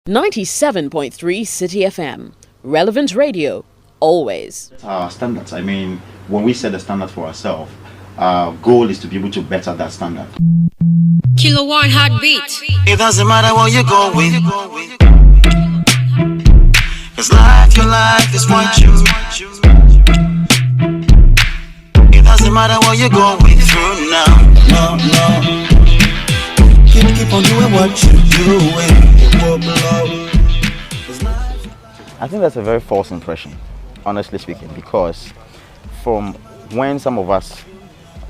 97.3 Citi FM. Relevant radio, always. Our standards. I mean, when we set the standard for ourselves, our goal is to be able to better that standard. Kilowatt heartbeat. It doesn't matter what you go with. Cause your life is what you. It doesn't matter what you're going through now. No. Keep on doing what you're doing. I think that's a very false impression, honestly speaking, because from when some of us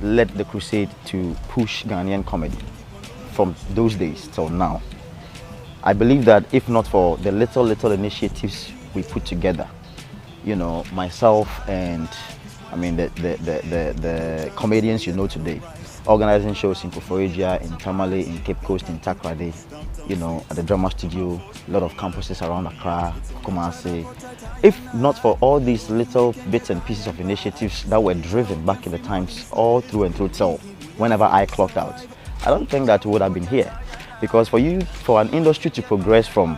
led the crusade to push Ghanaian comedy, from those days till now, I believe that if not for the little initiatives we put together, myself and the comedians today, organizing shows in Koforidua, in Tamale, in Cape Coast, in Takrady, at the drama studio, a lot of campuses around Accra, Kumasi. If not for all these little bits and pieces of initiatives that were driven back in the times, all through and through till whenever I clocked out, I don't think that we would have been here. Because for an industry to progress from,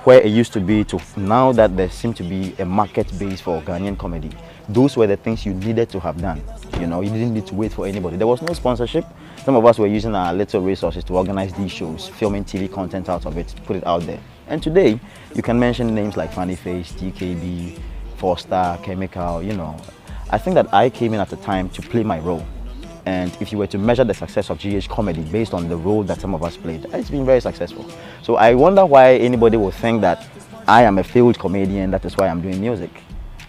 where it used to be to now that there seems to be a market base for Ghanaian comedy, those were the things you needed to have done. You didn't need to wait for anybody. There was no sponsorship. Some of us were using our little resources to organize these shows, filming TV content out of it, put it out there. And today, you can mention names like Funny Face, TKB, Four-Star, Chemical, I think that I came in at the time to play my role. And if you were to measure the success of GH comedy based on the role that some of us played, it's been very successful. So I wonder why anybody would think that I am a failed comedian, that is why I'm doing music.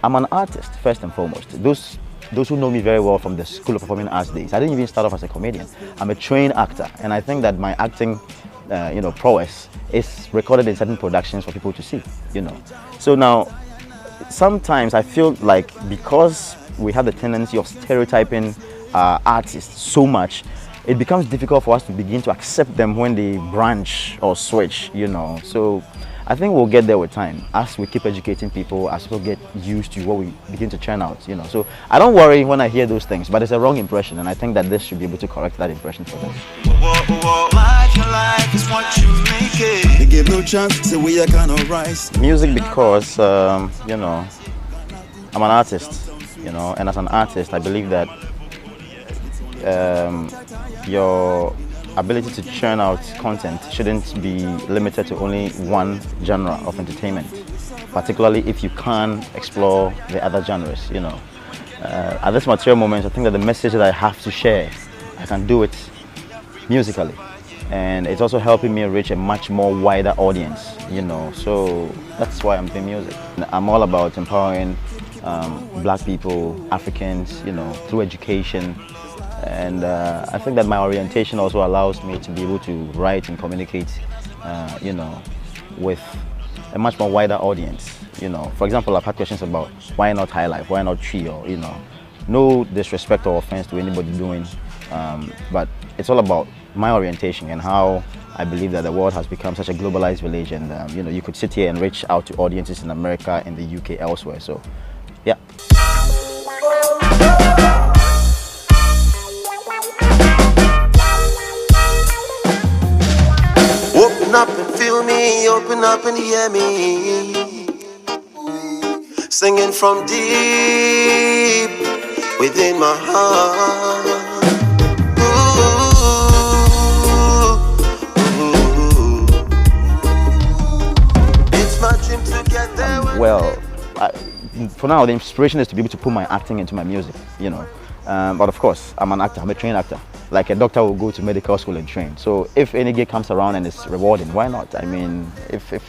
I'm an artist, first and foremost. Those who know me very well from the School of Performing Arts days, I didn't even start off as a comedian. I'm a trained actor, and I think that my acting prowess is recorded in certain productions for people to see, So now, sometimes I feel like because we have the tendency of stereotyping artists so much, it becomes difficult for us to begin to accept them when they branch or switch, So I think we'll get there with time as we keep educating people, as people get used to what we begin to churn out, So I don't worry when I hear those things, but it's a wrong impression, and I think that this should be able to correct that impression for them. Life is what you make it. They give no chance to we are kind of rise. Music because, I'm an artist, and as an artist, I believe that your ability to churn out content shouldn't be limited to only one genre of entertainment, particularly if you can explore the other genres, At this material moment, I think that the message that I have to share, I can do it musically. And it's also helping me reach a much more wider audience, So that's why I'm doing music. I'm all about empowering black people, Africans, through education. And I think that my orientation also allows me to be able to write and communicate, with a much more wider audience. For example, I've had questions about why not High Life, why not Trio, No disrespect or offense to anybody doing, but it's all about my orientation and how I believe that the world has become such a globalized village, and you could sit here and reach out to audiences in America, in the UK, elsewhere. So, yeah. Open up and feel me, open up and hear me. Singing from deep within my heart. It's my dream to get there. For now, the inspiration is to be able to put my acting into my music, But of course, I'm an actor, I'm a trained actor. Like a doctor will go to medical school and train. So if any gig comes around and it's rewarding, why not? I mean, if it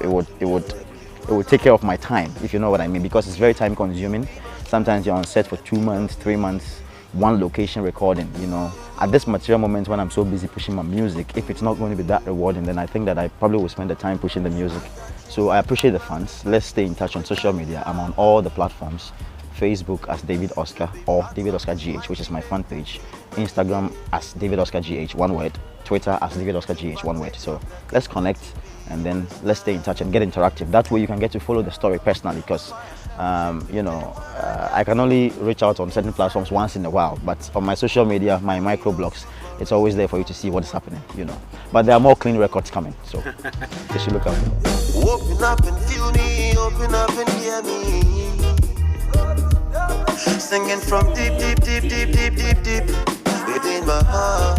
would take care of my time, if you know what I mean, because it's very time consuming. Sometimes you're on set for 2 months, 3 months, one location recording, At this material moment when I'm so busy pushing my music, if it's not going to be that rewarding, then I think that I probably will spend the time pushing the music. So I appreciate the fans. Let's stay in touch on social media. I'm on all the platforms. Facebook as David Oscar or David Oscar GH, which is my fan page. Instagram as David Oscar GH, one word. Twitter as David Oscar GH, one word. So let's connect and then let's stay in touch and get interactive. That way you can get to follow the story personally, because I can only reach out on certain platforms once in a while, but on my social media, my microblogs, it's always there for you to see what is happening, you know. But there are more clean records coming, so you should look out. Open up and feel me, open up and hear me. Singing from deep within my heart.